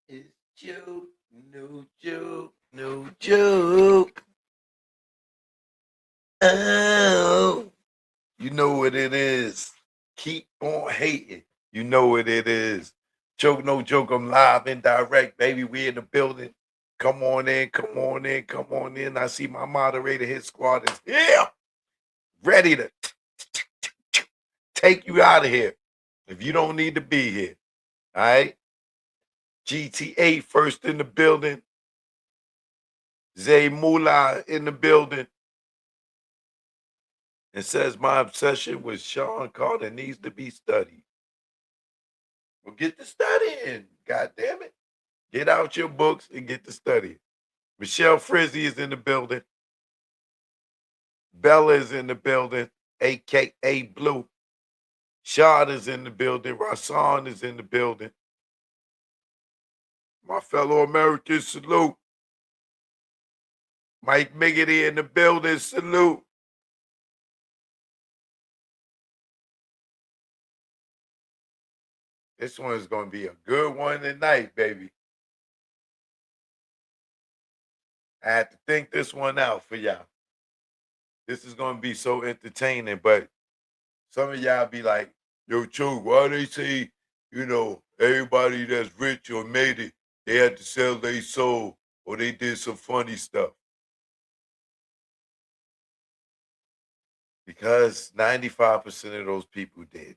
It's joke, no joke, no joke. Oh, you know what it is. Keep on hating. You know what it is. Joke, no joke. I'm live and direct, baby. We in the building. Come on in, come on in, come on in. I see my moderator, his squad is here, ready to take you out of here if you don't need to be here. All right? GTA first in the building. Zay Moolah in the building. It says my obsession with Sean Carter needs to be studied. Well, get to studying. God damn it. Get out your books and get to studying. Michelle Frizzy is in the building. Bella is in the building, a.k.a. Blue. Shad is in the building. Rasan is in the building. My fellow Americans, salute. Mike Miggity in the building, salute. This one is going to be a good one tonight, baby. I had to think this one out for y'all. This is going to be so entertaining, but some of y'all be like, yo, Choke, why they say, everybody that's rich or made it, they had to sell their soul or they did some funny stuff? Because 95% of those people did.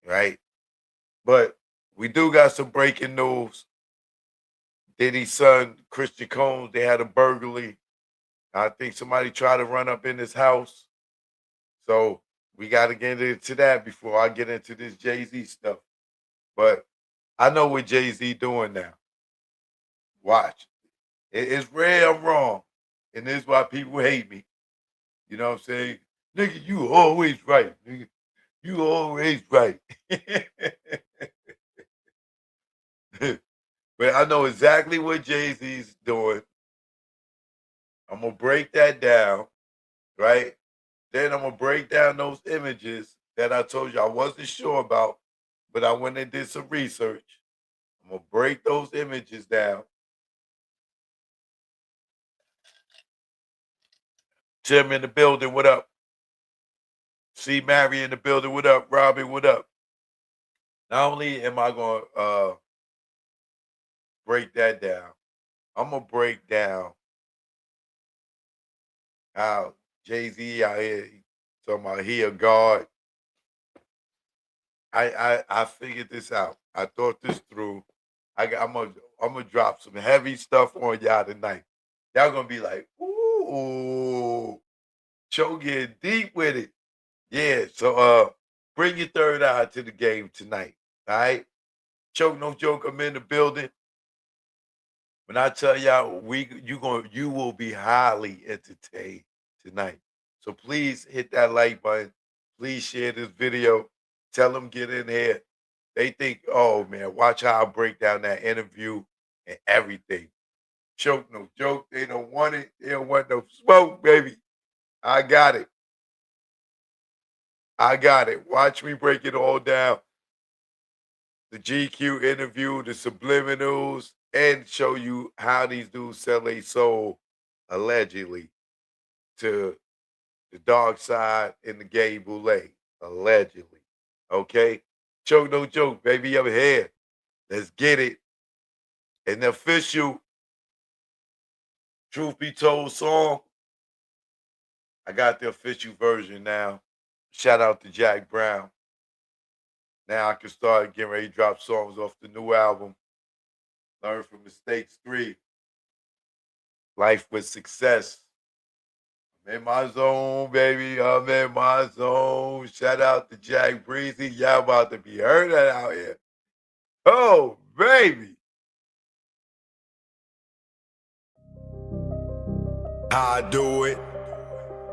Right? But we do got some breaking news. Diddy's son, Christian Combs, they had a burglary. I think somebody tried to run up in his house. So we got to get into that before I get into this Jay-Z stuff. But I know what Jay-Z doing now. Watch. It's rare I'm wrong. And this is why people hate me. You know what I'm saying? Nigga, you always right. Nigga, you always right. But I know exactly what Jay-Z's doing. I'm going to break that down, right? Then I'm going to break down those images that I told you I wasn't sure about, but I went and did some research. I'm going to break those images down. Jim in the building, what up? C. Mary in the building, what up? Robbie, what up? Not only am I going to break that down, I'm going to break down how Jay-Z out here talking about he a god. I figured this out. I thought this through. I'm gonna drop some heavy stuff on y'all tonight. Y'all gonna be like, ooh, Cho getting deep with it. Yeah, so bring your third eye to the game tonight. All right? Choke no joke, I'm in the building. When I tell y'all you will be highly entertained tonight. So please hit that like button. Please share this video. Tell them get in here. They think, oh man, watch how I break down that interview and everything. Choke no joke. They don't want it. They don't want no smoke, baby. I got it. I got it. Watch me break it all down. The GQ interview, the subliminals, and show you how these dudes sell their soul allegedly to the dark side and the gay boule. Allegedly. Okay? Choke no joke, baby. I'm here. Let's get it. An official Truth Be Told song. I got the official version now. Shout out to Jack Brown. Now I can start getting ready to drop songs off the new album. Learn from Mistakes 3. Life with Success. I'm in my zone, baby. I'm in my zone. Shout out to Jack Breezy. Y'all about to be heard out here. Oh, baby. I do it.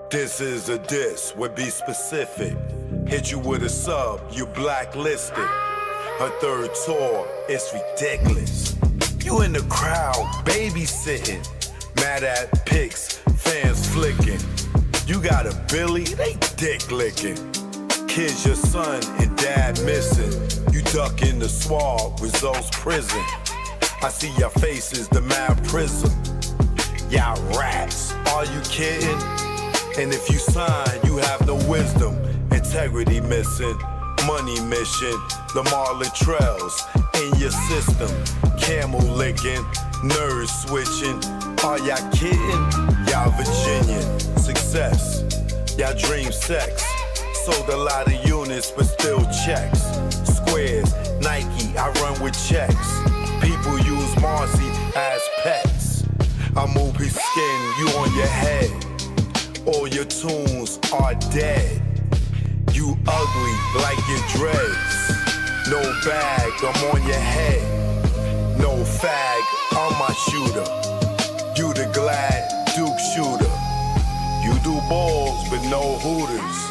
This is a diss, would be specific. Hit you with a sub, you blacklisted. Her third tour, it's ridiculous. You in the crowd, babysitting. Mad at pics, fans flicking. You got a Billy, they dick licking. Kids, your son and dad missing. You duck in the swab, results prison. I see your faces, the mad prism. Y'all rats, are you kidding? And if you sign, you have no wisdom. Integrity missing, money mission. Lamar Latrells in your system. Camel licking, nerves switching. Are y'all kidding? Y'all Virginian. Success, y'all dream sex. Sold a lot of units, but still checks. Squares, Nike, I run with checks. People use Marcy as pets. I move his skin, you on your head. All your tunes are dead. You ugly like your dreads. No bag, I'm on your head. No fag, I'm my shooter. You the glad Duke shooter. You do balls, but no hooters.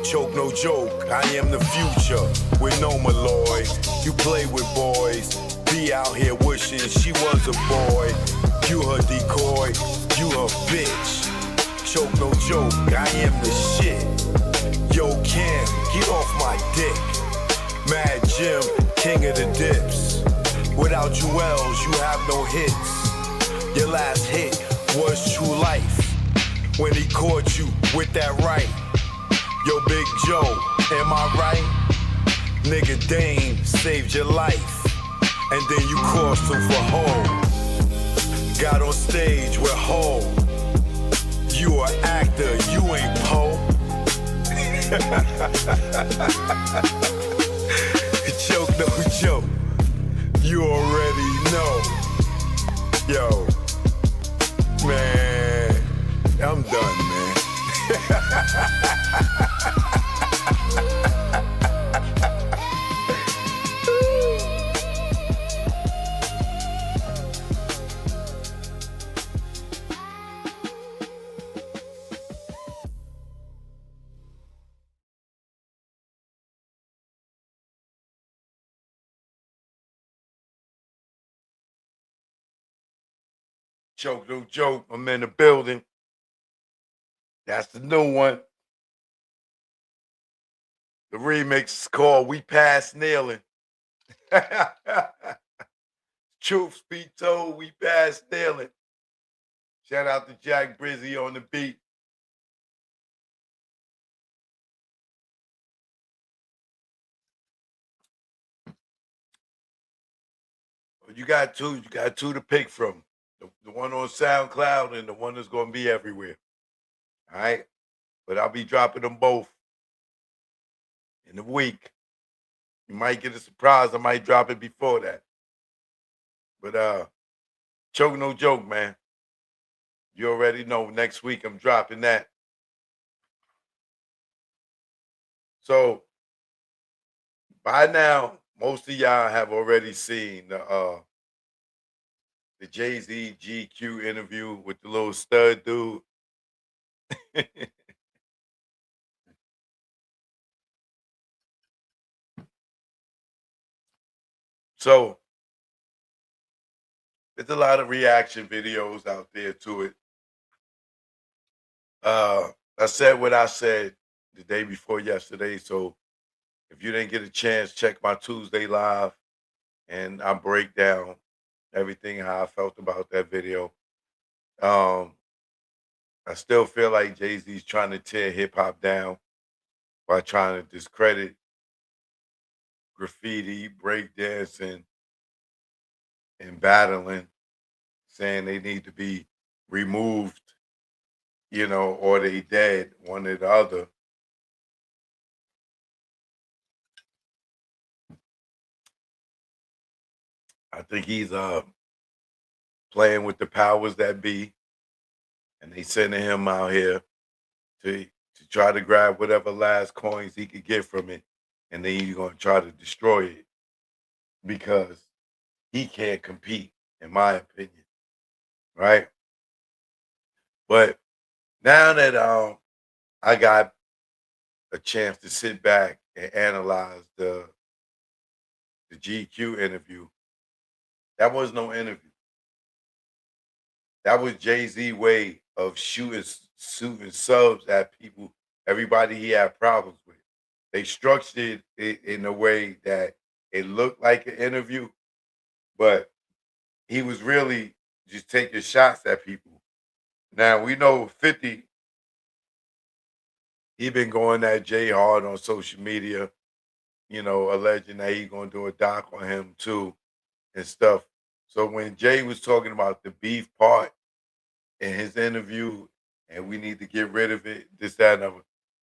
Choke no joke, I am the future with no Malloy. You play with boys, be out here wishing she was a boy. You her decoy, you her bitch. Choke no joke, I am the shit. Yo Cam, get off my dick. Mad Jim, king of the dips. Without Jewels, you have no hits. Your last hit was True Life. When he caught you with that right. Yo, Big Joe, am I right? Nigga Dane saved your life. And then you crossed him for home. Got on stage with Ho. You an actor, you ain't Poe. Joke, no joke. You already know. Yo, man, I'm done, man. Choke no joke, I'm in the building. That's the new one. The remix is called We Pass Nailing. Truth be told, we pass nailing. Shout out to Jack Brizzy on the beat. You got two to pick from. The one on SoundCloud and the one that's gonna be everywhere. All right. But I'll be dropping them both in a week. You might get a surprise. I might drop it before that. But choke no joke, man. You already know next week I'm dropping that. So by now, most of y'all have already seen the Jay-Z GQ interview with the little stud dude. So there's a lot of reaction videos out there to it. I said what I said the day before yesterday. So if you didn't get a chance, check my Tuesday live and I break down everything how I felt about that video. I still feel like Jay-Z's trying to tear hip hop down by trying to discredit graffiti, breakdancing, and battling, saying they need to be removed, or they dead, one or the other. I think he's playing with the powers that be, and they sending him out here to try to grab whatever last coins he could get from it, and then he's gonna try to destroy it because he can't compete, in my opinion, right? But now that I got a chance to sit back and analyze the GQ interview, that was no interview. That was Jay-Z way of shooting subs at people, everybody he had problems with. they structured it in a way that it looked like an interview, but he was really just taking shots at people. Now we know 50, he been going at Jay hard on social media, alleging that he gonna do a doc on him too and stuff. So when Jay was talking about the beef part in his interview, and we need to get rid of it, this, that, and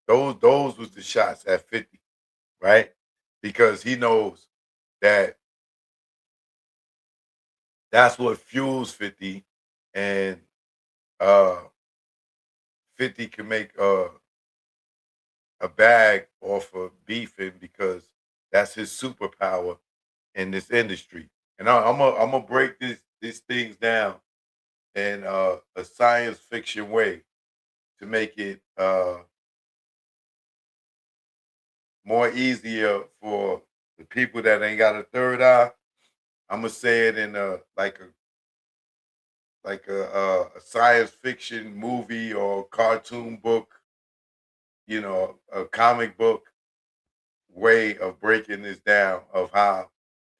other, those was the shots at 50, right? Because he knows that that's what fuels 50, and uh 50 can make a bag off of beefing because that's his superpower in this industry. And I'm gonna break these things down in a science fiction way to make it more easier for the people that ain't got a third eye. I'm gonna say it in a like a science fiction movie or cartoon book, a comic book way of breaking this down of how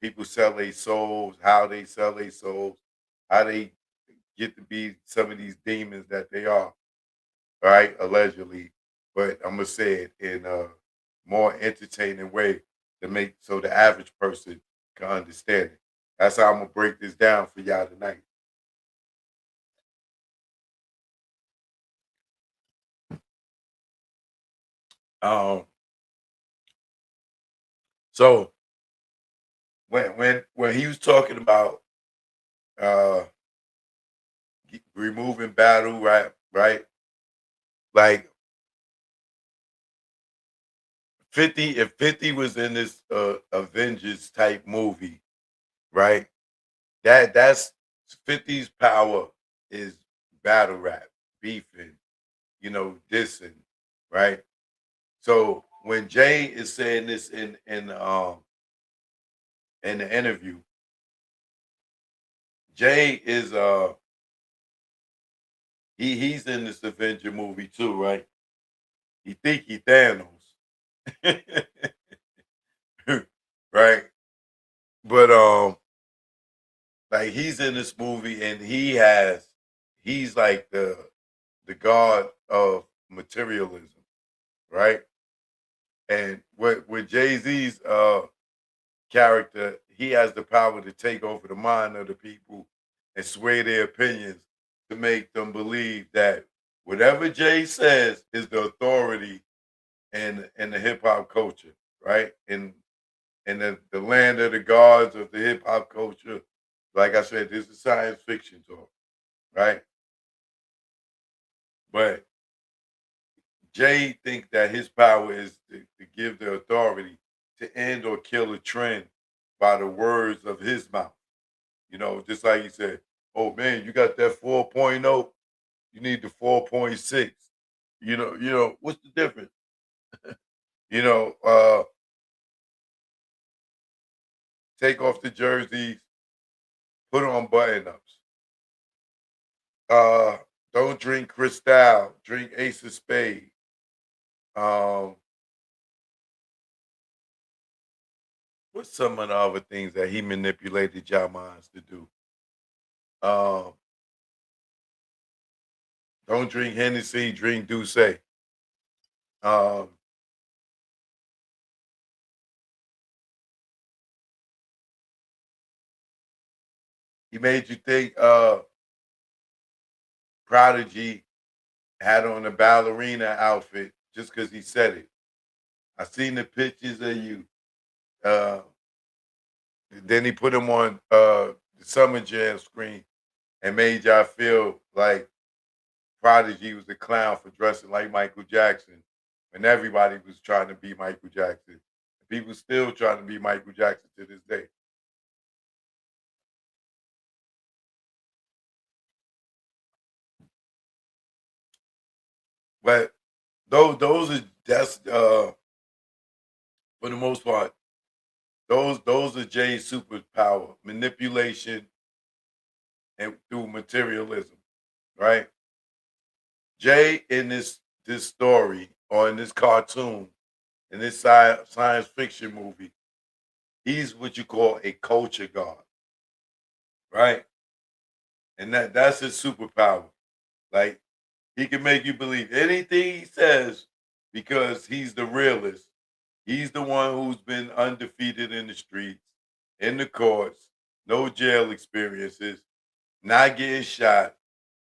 people sell their souls, how they sell their souls, how they get to be some of these demons that they are, right? Allegedly. But I'm gonna say it in a more entertaining way to make so the average person can understand it. That's how I'm gonna break this down for y'all tonight. Um, so when he was talking about uh removing battle, right, like 50, if 50 was in this Avengers type movie, right? That's 50's power is battle rap, beefing, dissing, right? So when Jay is saying this in the interview, Jay is he's in this Avenger movie too, right? He think he Thanos. Right? But like he's in this movie and he's like the god of materialism, right? And with Jay-Z's character, he has the power to take over the mind of the people and sway their opinions to make them believe that whatever Jay says is the authority in the hip hop culture, right? In the land of the gods of the hip hop culture. Like I said, this is science fiction talk, right? But Jay think that his power is to give the authority to end or kill a trend by the words of his mouth. Just like he said, "Oh man, you got that 4.0, you need the 4.6." What's the difference? You know, uh, take off the jerseys, put on button ups. Uh, don't drink Cristal, drink Ace of Spade. Um, what's some of the other things that he manipulated y'all minds to do? Um, don't drink Hennessy, drink Douce. Um, he made you think Prodigy had on a ballerina outfit just because he said it. I seen the pictures of you. Uh, then he put him on the Summer Jam screen and made y'all feel like Prodigy was a clown for dressing like Michael Jackson when everybody was trying to be Michael Jackson. People still trying to be Michael Jackson to this day. But those are that's for the most part, those are Jay's superpower, manipulation and through materialism, right? Jay in this story or in this cartoon in this science fiction movie, he's what you call a culture guard, right? And that's his superpower. Like he can make you believe anything he says because he's the realist. He's the one who's been undefeated in the streets, in the courts, no jail experiences, not getting shot,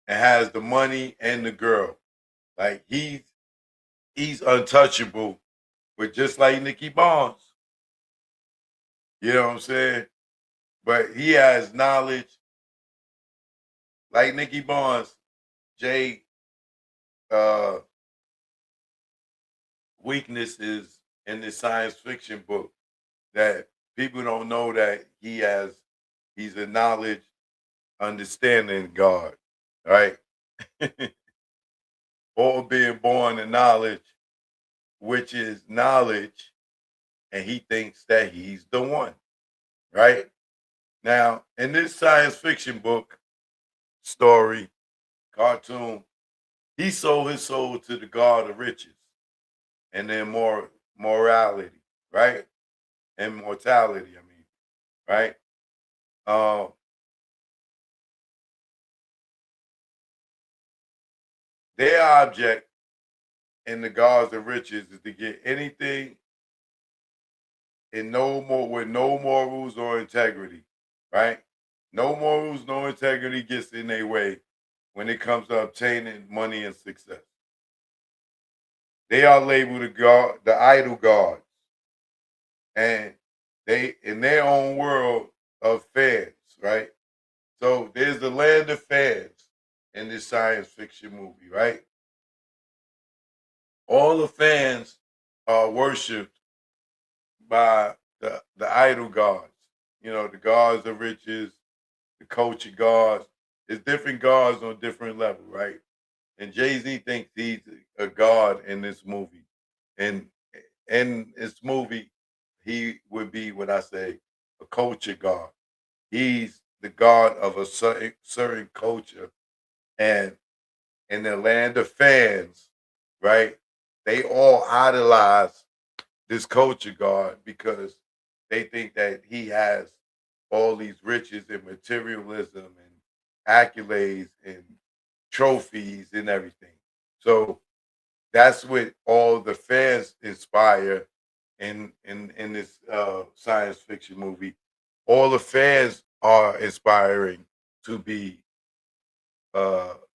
and has the money and the girl. Like he's untouchable, but just like Nicky Barnes, you know what I'm saying? But he has knowledge, like Nicky Barnes. Jay uh weakness is in this science fiction book that people don't know that he's a knowledge, understanding God, right? Or being born in knowledge, which is knowledge, and he thinks that he's the one, right? Now, in this science fiction book, story, cartoon, he sold his soul to the God of riches and then more morality, right? And mortality, I mean, right? Um, their object in the gods of riches is to get anything in no more with no morals or integrity, right? No morals, no integrity gets in their way when it comes to obtaining money and success. They are labeled the idol gods, and they in their own world of fans, right? So there's the land of fans in this science fiction movie, right? All the fans are worshipped by the idol gods. You know, the gods of riches, the culture gods. There's different gods on different levels, right? And Jay-Z thinks he's a god in this movie. And in this movie, he would be what I say, a culture god. He's the god of a certain culture. And in the land of fans, right? They all idolize this culture guard because they think that he has all these riches and materialism and accolades and trophies and everything. So that's what all the fans inspire in this science fiction movie. All the fans are inspiring to be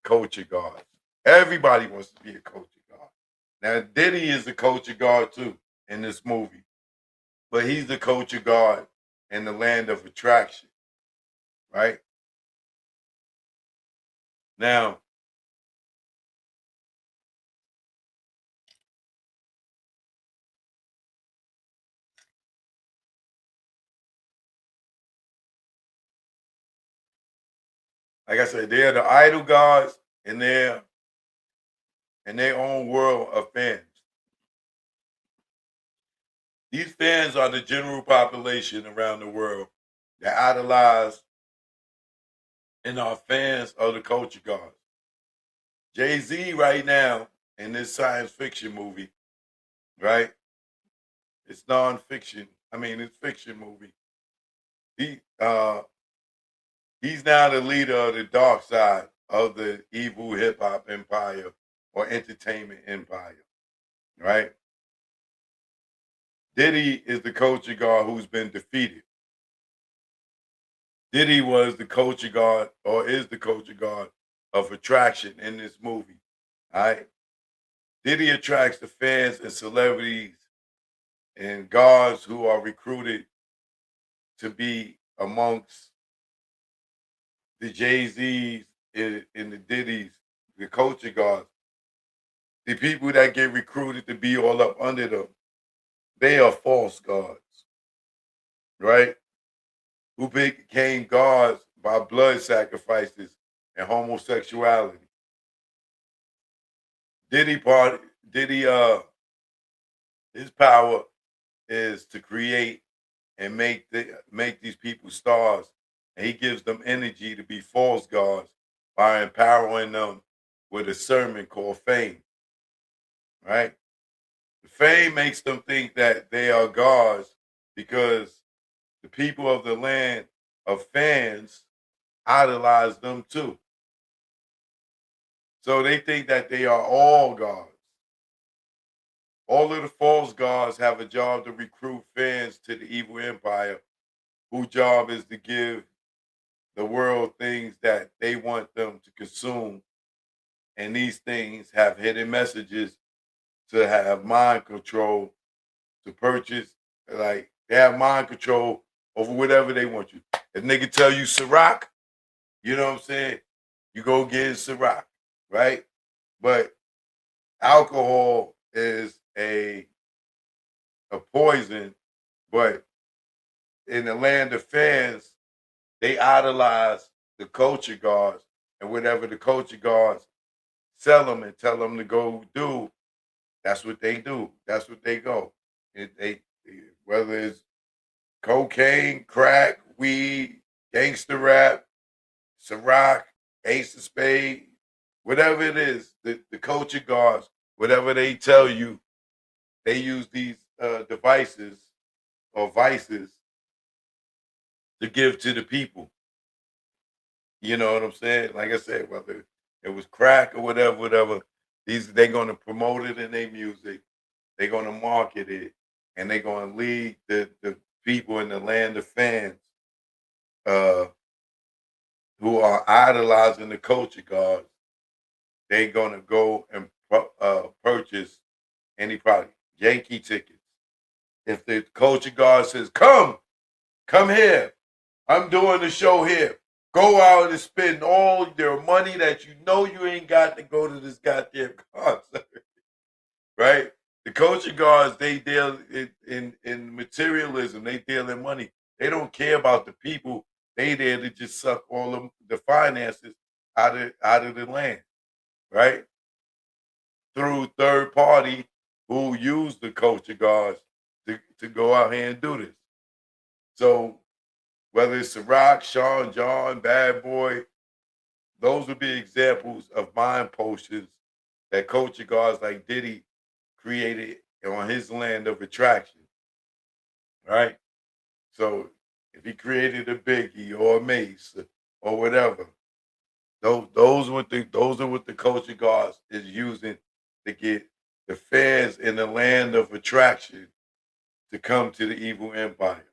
culture guards. Everybody wants to be a culture guard. Now Diddy is a culture guard too in this movie, but he's the culture guard in the land of attraction, right? Now, like I said, they're the idol gods in their own world of fans. These fans are the general population around the world that idolize and are fans of the culture gods. Jay-Z right now in this science fiction movie, right? It's non-fiction. I mean, it's fiction movie. He he's now the leader of the dark side of the evil hip hop empire or entertainment empire, right? Diddy is the culture guard who's been defeated. Diddy was the culture guard or is the culture guard of attraction in this movie. All right. Diddy attracts the fans and celebrities and guards who are recruited to be amongst the Jay-Z's and the Diddy's, the culture guards. The people that get recruited to be all up under them, they are false gods, right? Who became gods by blood sacrifices and homosexuality. Diddy his power is to create and make these people stars. And he gives them energy to be false gods by empowering them with a sermon called fame. Right? The fame makes them think that they are gods because the people of the land of fans idolize them too. So they think that they are all gods. All of the false gods have a job to recruit fans to the evil empire, whose job is to give the world things that they want them to consume. And these things have hidden messages to have mind control, to purchase. Like they have mind control over whatever they want you. If nigga tell you Ciroc, you know what I'm saying? You go get Ciroc, right? But alcohol is a poison, but in the land of fans, they idolize the culture guards, and whatever the culture guards sell them and tell them to go do, that's what they do. That's what they go. They whether it's cocaine, crack, weed, gangster rap, Ciroc, Ace of Spade, whatever it is, the culture guards, whatever they tell you, they use these devices or vices to give to the people. You know what I'm saying? Like I said, whether it was crack or whatever, these they're gonna promote it in their music, they're gonna market it, and they're gonna lead the people in the land of fans uh, who are idolizing the culture guards. They're gonna go and purchase any product, Yankee tickets. If the culture guard says, come here, I'm doing the show here. Go out and spend all your money that you know you ain't got to go to this goddamn concert, right? The culture guards, they deal in materialism. They deal in money. They don't care about the people. They there to just suck all of the finances out of the land, right? Through third party who use the culture guards to go out here and do this. So whether it's Ciroc, Sean John, Bad Boy, those would be examples of mind potions that culture guards like Diddy created on his land of attraction, right? So if he created a Biggie or a Mace or whatever, those are what the culture guards is using to get the fans in the land of attraction to come to the evil empire.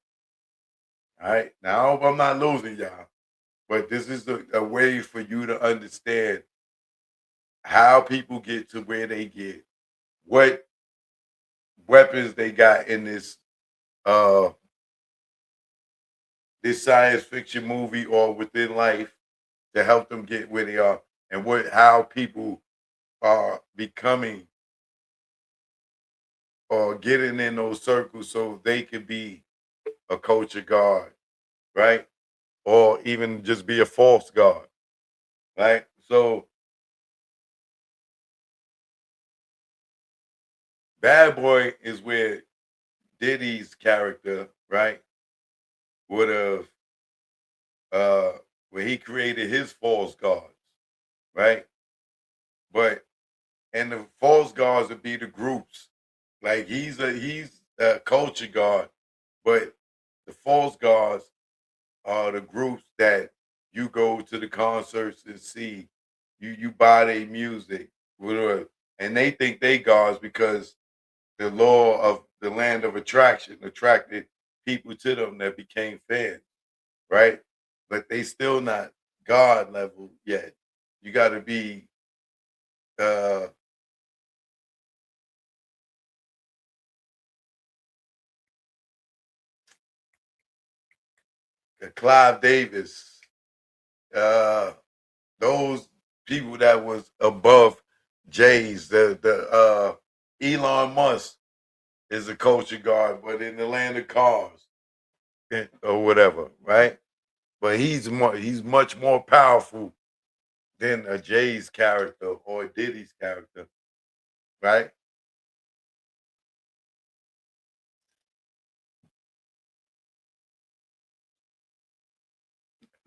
All right. Now I hope I'm not losing y'all, but this is a way for you to understand how people get to where they get, what weapons they got in uh this science fiction movie or within life to help them get where they are, and what how people are becoming or getting in those circles so they could be a culture guard, right? Or even just be a false god, right? So Bad Boy is where Diddy's character, right, would have uh where he created his false gods, right? But and the false gods would be the groups. Like he's a culture guard, but the false gods are the groups that you go to the concerts and see. You buy their music, whatever, and they think they gods because the law of the land of attraction attracted people to them that became fans, right? But they still not God level yet. You got to be uh, Clive Davis, uh, those people that was above Jay's, the Elon Musk is a culture guard, but in the land of cars or whatever, right? But he's much more powerful than a Jay's character or a Diddy's character, right?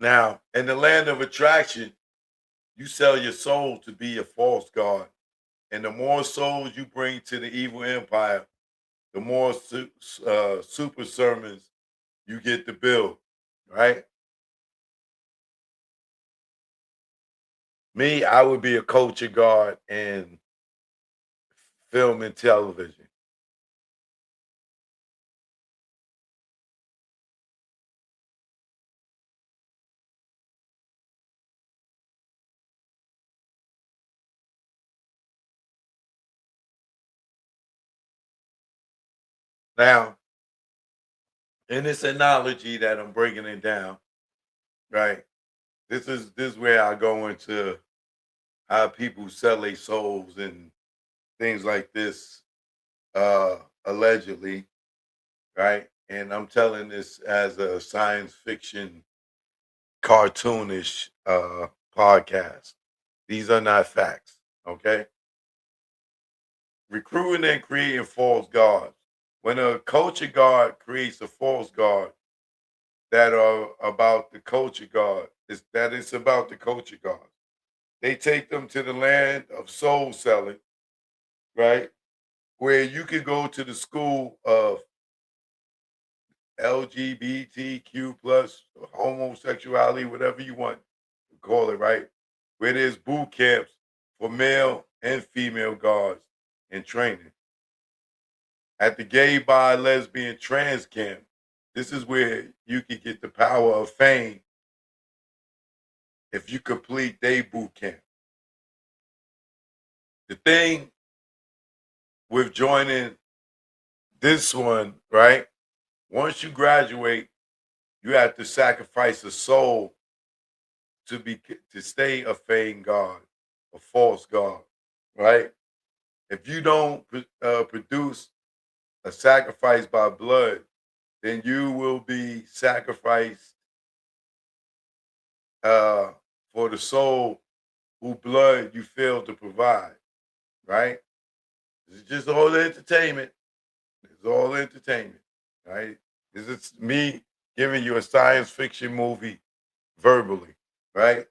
Now, in the land of attraction, you sell your soul to be a false god And the more souls you bring to the evil empire, the more super sermons you get to build, right? Me, I would be a culture guard in film and television. Now, in this analogy that I'm breaking it down, right? This is where I go into how people sell their souls and things like this, allegedly, right? And I'm telling this as a science fiction cartoonish podcast. These are not facts, okay? Recruiting and creating false gods. When a culture guard creates a false god that are about the culture guard, is that it's about the culture guard. They take them to the land of soul selling, right? Where you can go to the school of LGBTQ plus homosexuality, whatever you want to call it, right? Where there's boot camps for male and female guards and training. At the gay, bi, lesbian, trans camp, this is where you can get the power of fame if you complete day boot camp. The thing with joining this one, right? Once you graduate, you have to sacrifice a soul to stay a feigned god, a false god, right? If you don't produce a sacrifice by blood, then you will be sacrificed uh, for the soul who blood you fail to provide, right? It's just all entertainment. It's all entertainment, right? This is me giving you a science fiction movie verbally, right?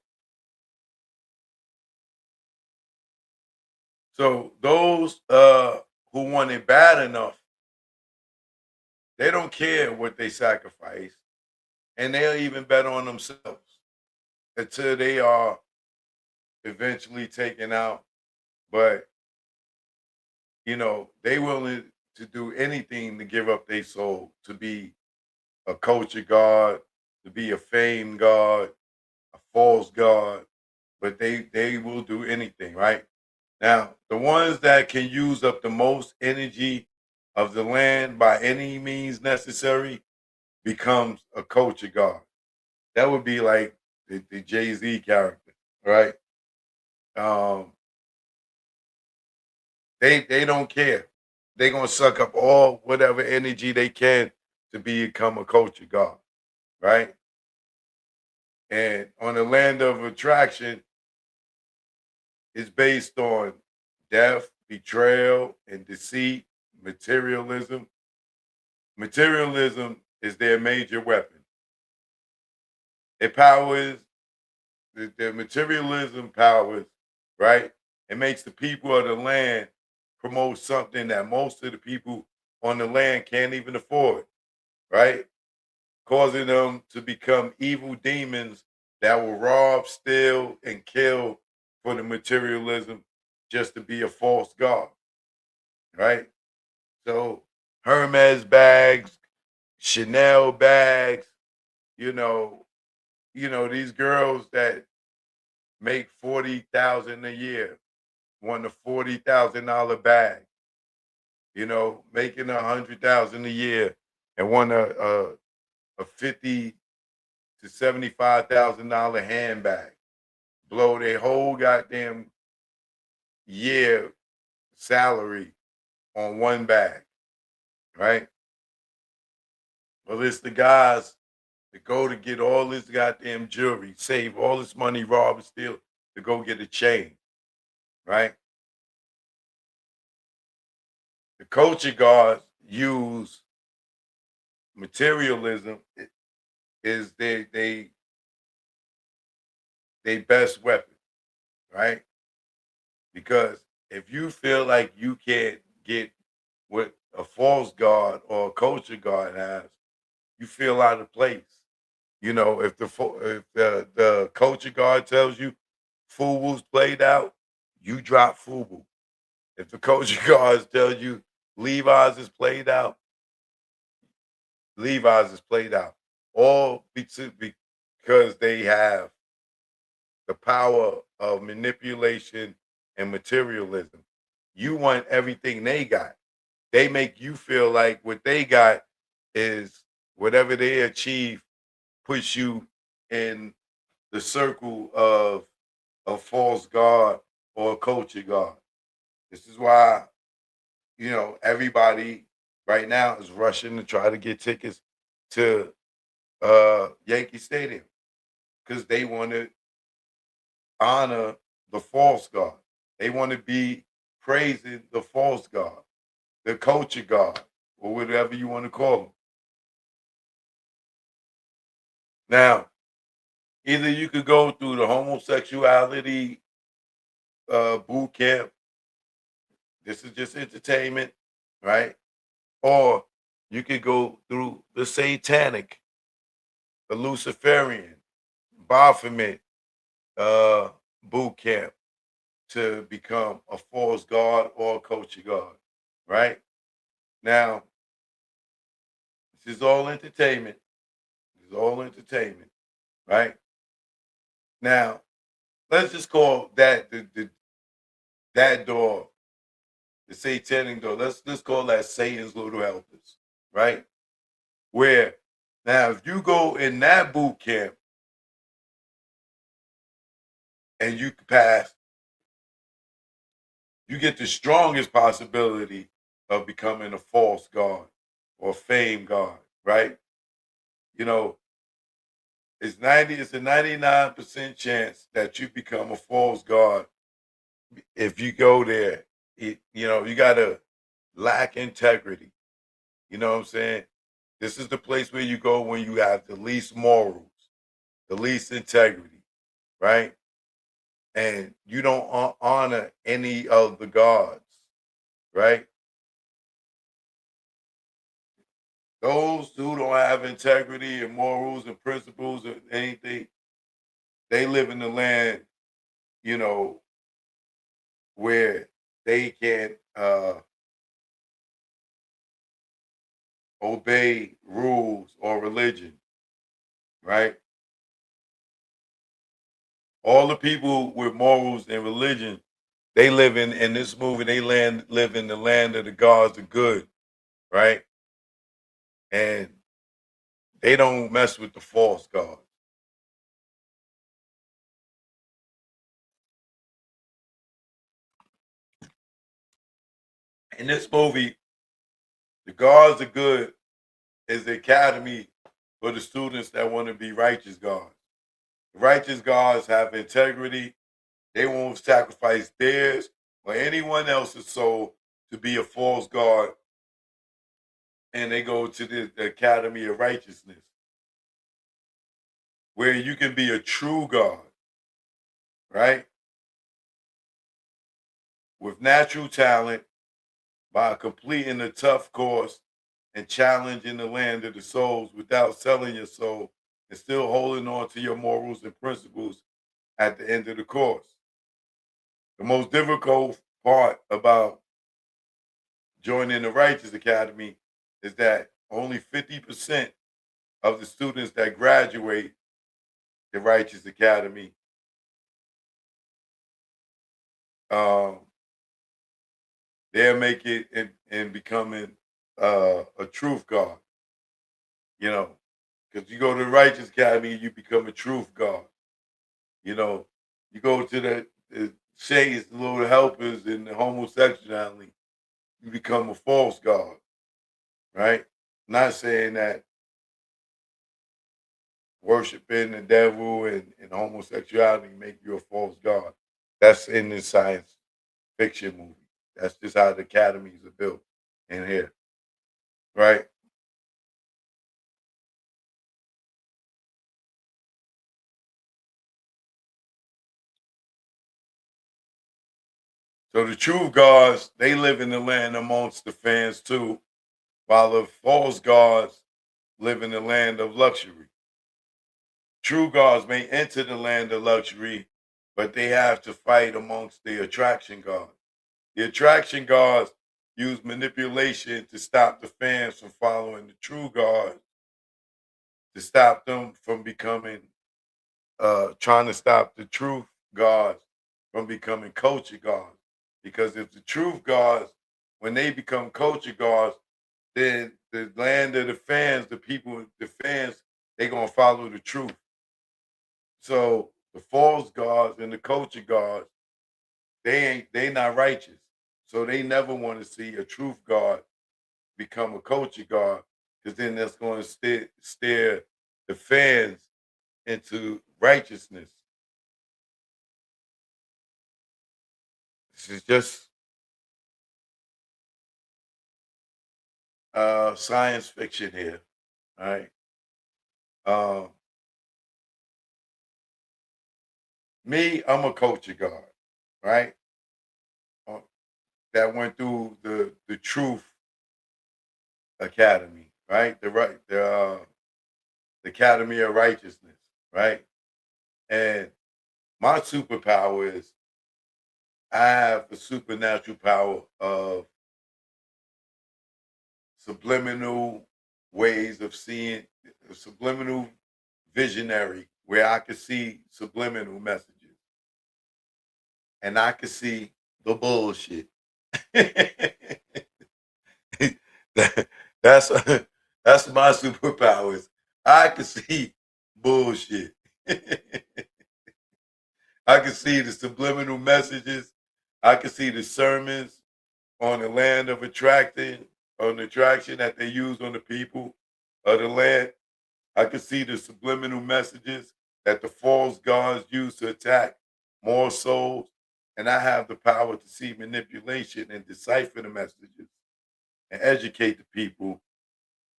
So those who want it bad enough, they don't care what they sacrifice, and they'll even bet on themselves until they are eventually taken out. But they willing to do anything to give up their soul to be a culture god, to be a fame god, a false god. But they will do anything, right? Now, the ones that can use up the most energy of the land by any means necessary becomes a culture god. That would be like the Jay-Z character, right? Um, they don't care. They're gonna suck up all whatever energy they can to become a culture god, right? And on the land of attraction, it's based on death, betrayal, and deceit, materialism. Materialism is their major weapon. It powers the materialism powers, right? It makes the people of the land promote something that most of the people on the land can't even afford, right? Causing them to become evil demons that will rob, steal, and kill for the materialism just to be a false god, right? So Hermes bags, Chanel bags, you know, these girls that make 40,000 a year want a $40,000 bag, making 100,000 a year and want a 50 to $75,000 handbag, blow their whole goddamn year salary on one bag, right? Well, it's the guys that go to get all this goddamn jewelry, save all this money, rob and steal to go get a chain, right? The culture guards use materialism is they best weapon, right? Because if you feel like you can't get what a false god or a culture god has, you feel out of place. You know, if the culture guard tells you Fubu's played out, you drop Fubu. If the culture guards tell you Levi's is played out, Levi's is played out. All because they have the power of manipulation and materialism. You want everything they got. They make you feel like what they got is whatever they achieve puts you in the circle of a false god or a culture god. This is why, everybody right now is rushing to try to get tickets to Yankee Stadium because they want to honor the false god. They want to be praising the false god, the culture god, or whatever you want to call them. Now, either you could go through the homosexuality boot camp. This is just entertainment, right? Or you could go through the satanic, the Luciferian, Baphomet uh, boot camp to become a false god or a culture god, right? Now, this is all entertainment. This is all entertainment, right? Now, let's just call that that door, the satanic door. Let's call that Satan's little helpers, right? Where now, if you go in that boot camp and you pass, you get the strongest possibility of becoming a false god or fame god, right? You know, it's a 99% chance that you become a false god if you go there. You gotta lack integrity. You know what I'm saying? This is the place where you go when you have the least morals, the least integrity, right? And you don't honor any of the gods, right? Those who don't have integrity and morals and principles or anything, they live in the land, you know, where they can obey rules or religion, right? All the people with morals and religion, they live in this movie, they live in the land of the gods of good, right? And they don't mess with the false gods. In this movie, the gods of good is the academy for the students that want to be righteous gods. The righteous gods have integrity. They won't sacrifice theirs or anyone else's soul to be a false god, and they go to the academy of righteousness, where you can be a true god, right? With natural talent by completing a tough course and challenging the land of the souls without selling your soul and still holding on to your morals and principles at the end of the course. The most difficult part about joining the Righteous Academy is that only 50% of the students that graduate the Righteous Academy um, they'll make it in becoming a truth God, you know, because you go to the Righteous Academy, you become a truth God. You know, you go to the shades, the little helpers, and the homosexuality, you become a false God, right? Not saying that worshiping the devil and homosexuality make you a false God. That's in the science fiction movie. That's just how the academies are built in here, right? So the true gods, they live in the land amongst the fans too, while the false gods live in the land of luxury. True gods may enter the land of luxury, but they have to fight amongst the attraction gods. The attraction gods use manipulation to stop the fans from following the true gods, to stop them from becoming, trying to stop the truth gods from becoming culture gods. Because if the truth gods, when they become culture gods, then the land of the fans, the people, the fans, they gonna follow the truth. So the false gods and the culture gods, they not righteous. So they never want to see a truth God become a culture God, because then that's going to steer the fans into righteousness. This is just science fiction here. All right. Um, Me, I'm a culture God, right? Uh, that went through the Truth Academy, right? The Academy of Righteousness, right? And my superpower is I have the supernatural power of subliminal ways of seeing, subliminal visionary, where I could see subliminal messages and I could see the bullshit. That- that's that's my superpowers. I can see bullshit. I can see the subliminal messages. I can see the sermons on the land of attracting, on the attraction that they use on the people of the land. I can see the subliminal messages that the false gods use to attack more souls. And I have the power to see manipulation and decipher the messages and educate the people,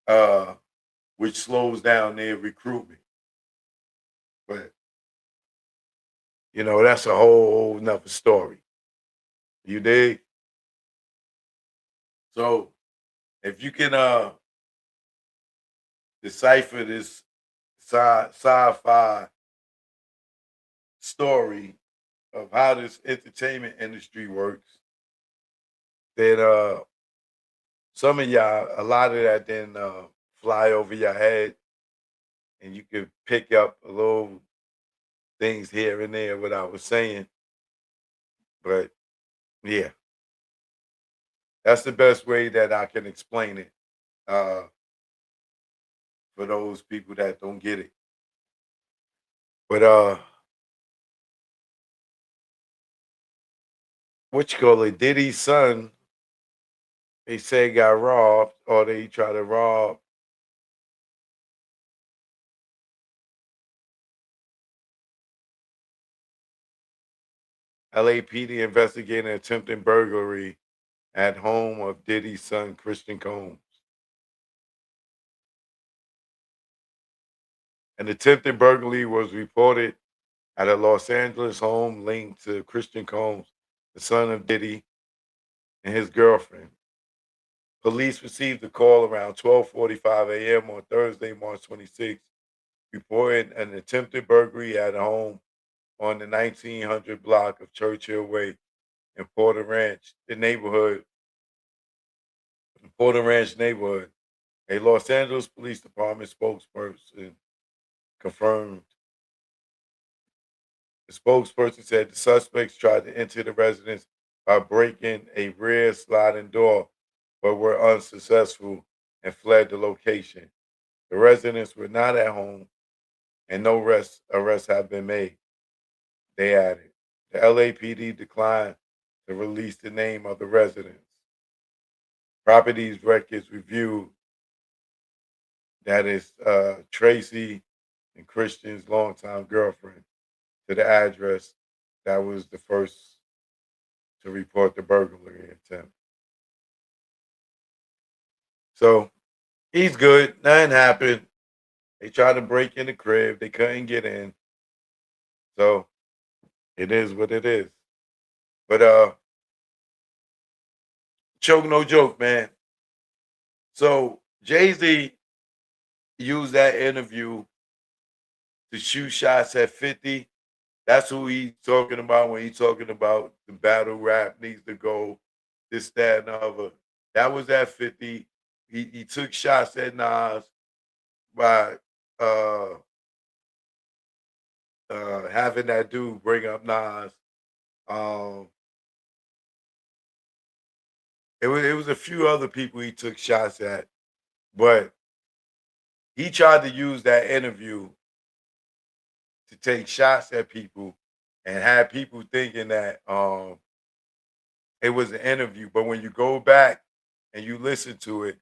uh, which slows down their recruitment. But that's a whole nother story. You dig? So if you can decipher this sci-fi story of how this entertainment industry works, then some of y'all, a lot of that then fly over your head, and you can pick up a little things here and there what I was saying. But yeah, that's the best way that I can explain it, uh, for those people that don't get it. But what you call it? Diddy's son, they say got robbed, or they try to rob. LAPD investigating attempted burglary at home of Diddy's son, Christian Combs. An attempted burglary was reported at a Los Angeles home linked to Christian Combs, the son of Diddy, and his girlfriend. Police received the call around 12:45 a.m. on Thursday, March 26th, reporting an attempted burglary at a home on the 1900 block of Churchill Way in Porter Ranch neighborhood. A Los Angeles Police Department spokesperson confirmed. The spokesperson said the suspects tried to enter the residence by breaking a rear sliding door, but were unsuccessful and fled the location. The residents were not at home and no arrests have been made. They added. The LAPD declined to release the name of the residents. Properties records reviewed that is Tracy and Christian's longtime girlfriend to the address that was the first to report the burglary attempt. So he's good. Nothing happened. They tried to break in the crib. They couldn't get in. So it is what it is. But Choke, no joke, man. So Jay-Z used that interview to shoot shots at 50. That's who he's talking about when he's talking about the battle rap needs to go, this, that, and the other. That was at 50. He took shots at Nas by having that dude bring up Nas. It was a few other people he took shots at, but he tried to use that interview to take shots at people and had people thinking that it was an interview. But when you go back and you listen to it,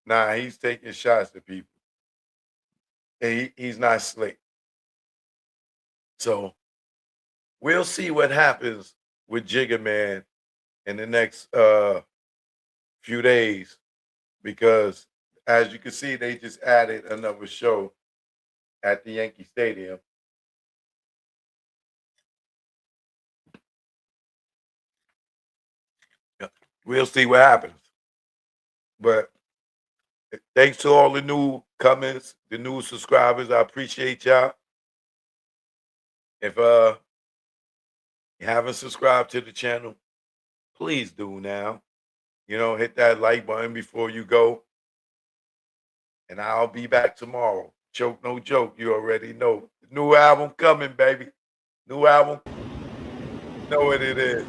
nah, he's taking shots at people. And he's not slick. So we'll see what happens with Jigga Man in the next few days, because as you can see, they just added another show at the Yankee Stadium. We'll see what happens. But thanks to all the new comments, the new subscribers. I appreciate y'all. If you haven't subscribed to the channel, please do now. You know, hit that like button before you go. And I'll be back tomorrow. Choke, no joke. You already know. New album coming, baby. New album. You know what it is.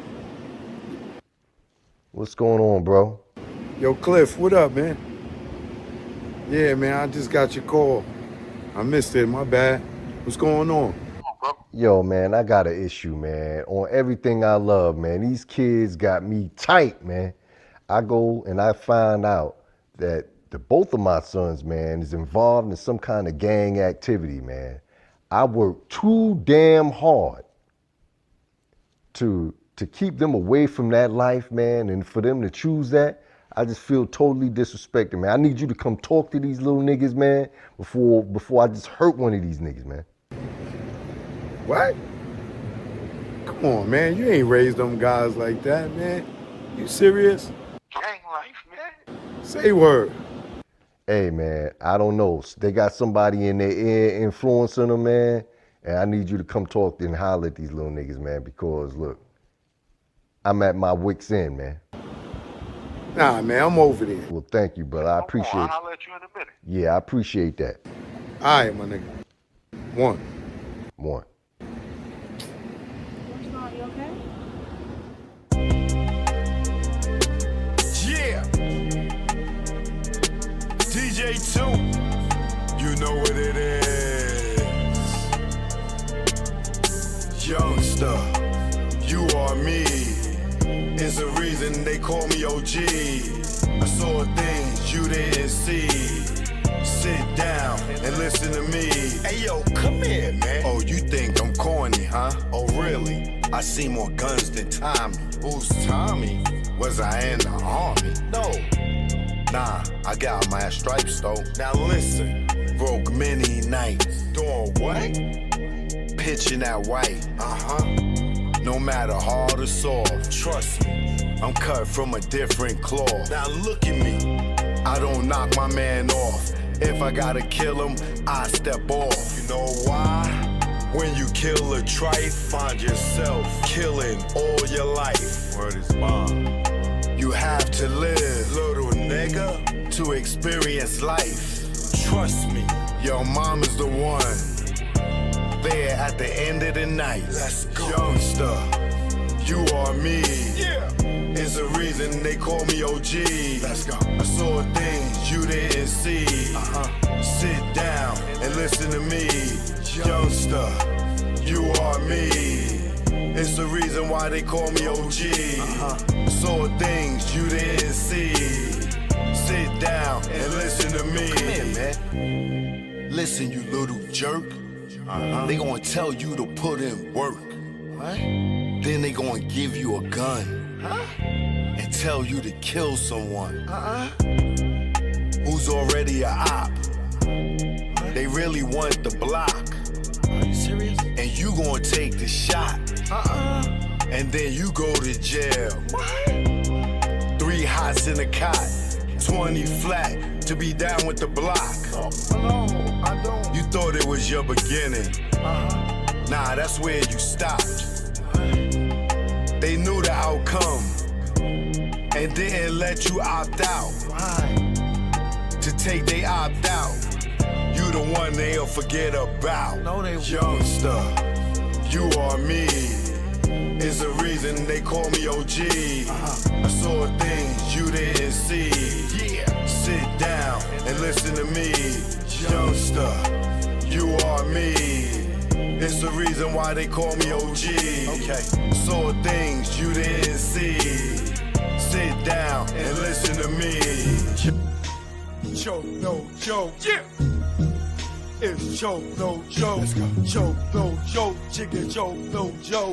What's going on, bro? Yo, Cliff, what up, man? Yeah, man, I just got your call. I missed it, my bad. What's going on? Yo, man, I got an issue, man. On everything I love, man. These kids got me tight, man. I go and I find out that both of my sons, man, is involved in some kind of gang activity, man. I work too damn hard to keep them away from that life, man, and for them to choose that, I just feel totally disrespected, man. I need you to come talk to these little niggas, man, before I just hurt one of these niggas, man. What? Come on, man. You ain't raised them guys like that, man. You serious? Gang life, man. Say word. Hey, man, I don't know. They got somebody in their ear influencing them, man, and I need you to come talk and holler at these little niggas, man, because, look, I'm at my wit's end, man. Nah, man, I'm over there. Well, thank you, brother. I appreciate it. I'll let you in a minute. Yeah, I appreciate that. All right, my nigga. One. One. You okay? Yeah. DJ 2. You know what it is. Youngster, you are me. Is the reason they call me OG. I saw things you didn't see. Sit down and listen to me. Hey yo, come here, man. Oh, you think I'm corny, huh? Oh, really? I see more guns than Tommy. Who's Tommy? Was I in the army? No. Nah, I got my stripes though. Now listen, broke many nights. Doing what? Pitching that white. No matter hard or soft, trust me, I'm cut from a different cloth. Now look at me, I don't knock my man off. If I gotta kill him, I step off. You know why? When you kill a trife, find yourself killing all your life. Word is bond. You have to live, little nigga, to experience life. Trust me, your mom is the one. There at the end of the night. Let's go. Youngster, you are me. Yeah. Is the reason they call me OG. Let's go. I saw things you didn't see. Sit down and listen to me. Youngster, you are me. It's the reason why they call me OG. I saw things you didn't see. Sit down and listen to me. Come here, man. Listen, you little jerk. They gonna tell you to put in work. What? Then they gonna give you a gun. And tell you to kill someone. Who's already a op. They really want the block. Are you serious? And you gonna take the shot. And then you go to jail. What? 3 3 hots in a cot, 20 flat to be down with the block. No, I don't. You thought it was your beginning. Nah, that's where you stopped. They knew the outcome and didn't let you opt out. To take they opt out. You the one they'll forget about. No, they won't. Youngster, you are me. Is the reason they call me OG. I saw things you didn't see. Sit down and listen to me. Youngster, you are me. It's the reason why they call me OG. Okay. Saw things you didn't see. Sit down and listen to me. Choke, no joke. Yeah. It's choke, no joke. Choke, no joke. Jigga, choke, no joke.